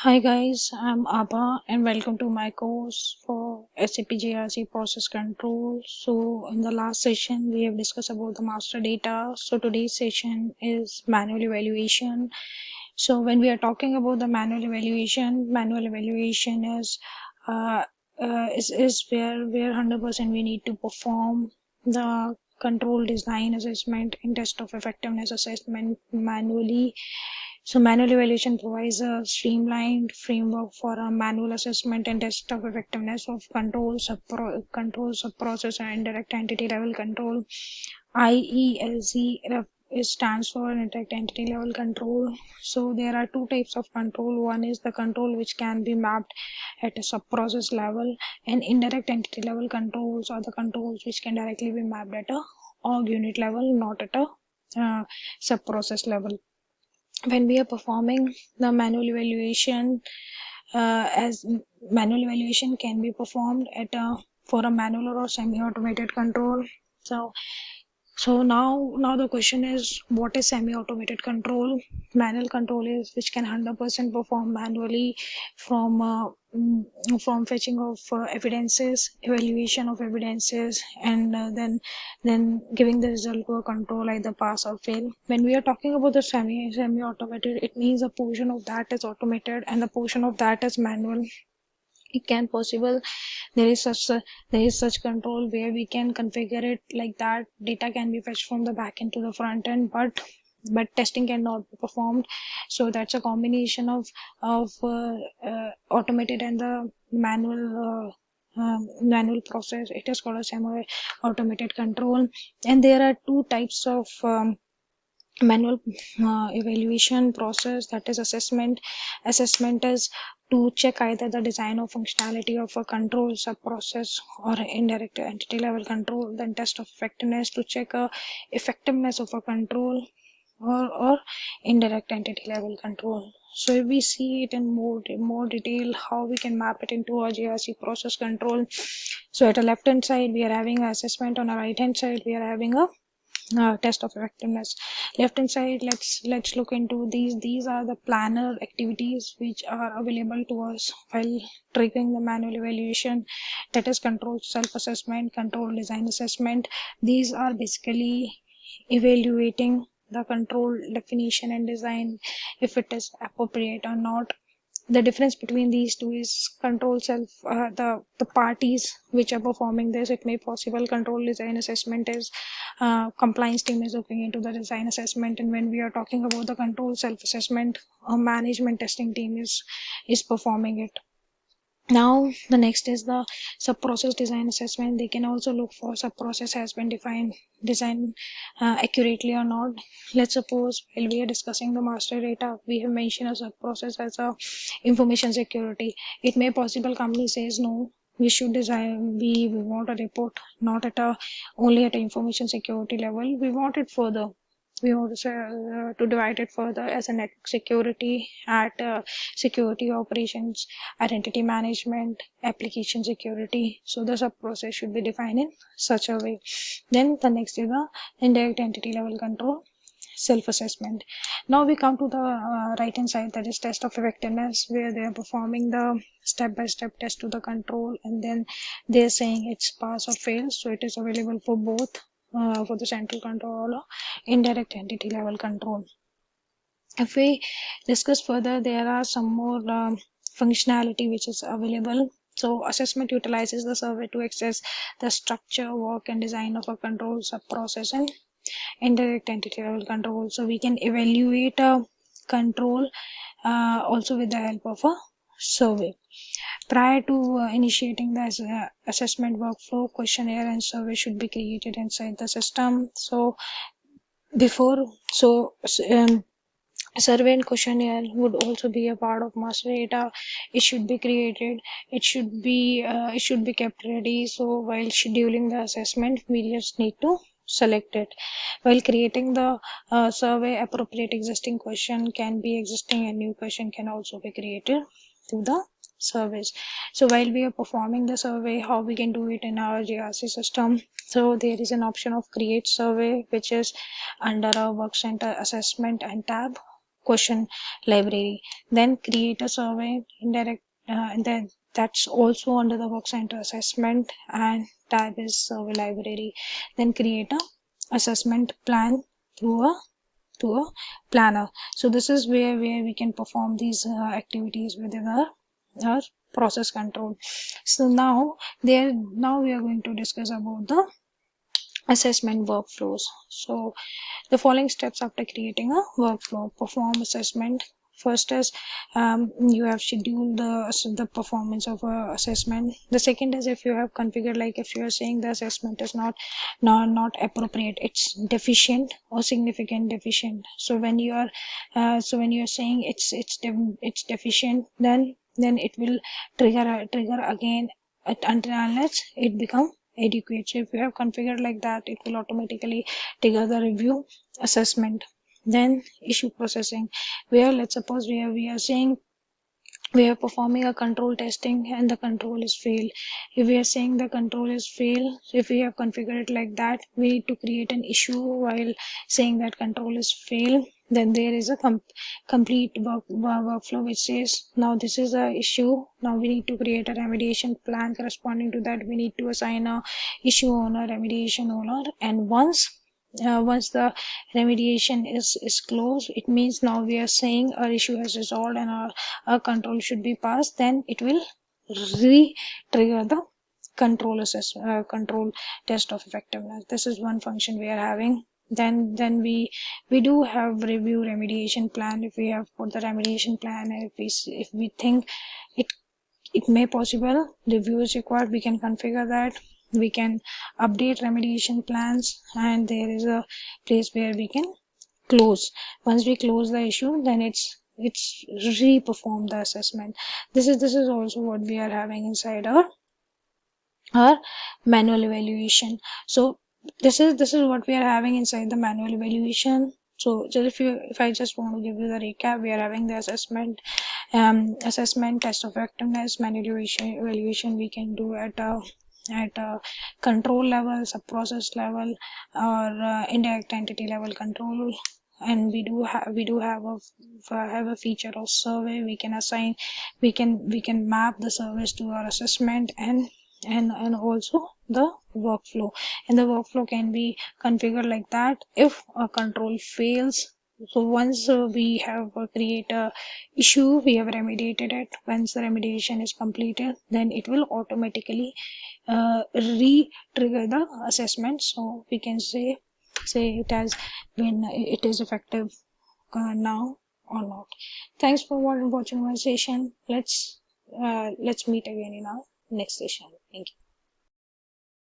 Hi guys, I'm Abha and welcome to my course for SAP GRC process control. So in the last session we have discussed about the master data. So today's session is manual evaluation. So when we are talking about the manual evaluation is where 100% we need to perform the control design assessment and test of effectiveness assessment manually. So manual evaluation provides a streamlined framework for a manual assessment and test of effectiveness of controls of process and indirect entity level control. IELC stands for indirect entity level control. So there are two types of control. One is the control which can be mapped at a sub-process level, and indirect entity level controls are the controls which can directly be mapped at a org unit level, not at a sub-process level. When we are performing the manual evaluation, as manual evaluation can be performed at a for a manual or semi-automated control. So now the question is, what is semi-automated control? Manual control is which can 100% perform manually from fetching of evidences, evaluation of evidences, and then giving the result to a control either pass or fail. When we are talking about the semi-automated, it means a portion of that is automated and a portion of that is manual. It can possible there is such control where we can configure it like that data can be fetched from the back end to the front end, but testing cannot be performed. So that's a combination of automated and the manual process. It is called a semi automated control, and there are two types of manual evaluation process, that is assessment is to check either the design or functionality of a control sub process or indirect entity level control. Then test of effectiveness to check effectiveness of a control or indirect entity level control. So if we see it in more detail, how we can map it into a GRC process control. So at the left hand side we are having an assessment, on the right hand side we are having a test of effectiveness. Left hand side, let's look into these are the planner activities which are available to us while triggering the manual evaluation, that is control self assessment, control design assessment. These are basically evaluating the control definition and design, if it is appropriate or not. The difference between these two is control self the parties which are performing this, it may possible control design assessment is compliance team is looking into the design assessment, and when we are talking about the control self assessment, a management testing team is performing it. Now the next is the sub process design assessment. They can also look for sub process has been designed accurately or not. Let's suppose while we are discussing the master data, we have mentioned a sub process as a information security. It may possible company says no, we should design, we want a report not at a only at a information security level, we want it further. We want to divide it further as a network security, at security operations, identity management, application security. So the sub process should be defined in such a way. Then the next is the indirect entity level control self assessment. Now we come to the right hand side, that is test of effectiveness, where they are performing the step by step test to the control, and then they are saying it's pass or fail. So it is available for both for the central control or indirect entity level control. If we discuss further, there are some more functionality which is available. So assessment utilizes the survey to access the structure, work and design of a control sub process and indirect entity level control. So we can evaluate a control also with the help of a survey. Prior to initiating the assessment workflow, questionnaire and survey should be created inside the system. So before survey and questionnaire would also be a part of master data. It should be created, it should be kept ready. So while scheduling the assessment, we just need to select it. While creating the survey, appropriate existing question can be existing and new question can also be created through the surveys. So while we are performing the survey, how we can do it in our GRC system? So there is an option of create survey which is under our work center assessment and tab. question library. Then create a survey indirect, and then that's also under the work center assessment, and tab is survey library. Then create a assessment plan through a planner. So this is where we can perform these activities within our process control. So now we are going to discuss about the assessment workflows. So the following steps after creating a workflow: perform assessment. First is you have scheduled the performance of a assessment. The second is if you have configured, like if you are saying the assessment is not appropriate, it's deficient or significant deficient. So when you are saying it's deficient, then it will trigger again until unless it become adequate. So if you have configured like that, it will automatically trigger the review assessment. Then issue processing, where let's suppose we are saying we are performing a control testing and the control is failed. If we are saying the control is failed, if we have configured it like that, we need to create an issue while saying that control is failed. Then there is a complete workflow which says now this is a issue. Now we need to create a remediation plan corresponding to that. We need to assign a issue owner, remediation owner, and once the remediation is closed, it means now we are saying our issue has resolved and our control should be passed. Then it will re-trigger the control test of effectiveness. This is one function we are having. Then we do have review remediation plan. If we have put the remediation plan, and if we think it may possible review is required, we can configure that. We can update remediation plans, and there is a place where we can close. Once we close the issue, then it's re-perform the assessment. This is also what we are having inside our manual evaluation. So this is what we are having inside the manual evaluation. So just if I just want to give you the recap, we are having the assessment, test of effectiveness, manual evaluation we can do at a control level, sub-process level, or indirect entity level control. And we do have a feature of survey. We can assign, we can map the surveys to our assessment, and also the workflow. And the workflow can be configured like that. If a control fails, so once we have create a issue, we have remediated it. Once the remediation is completed, then it will automatically re-trigger the assessment. So we can say it has been, it is effective now or not. Thanks for watching my session. Let's meet again in our next session. Thank you.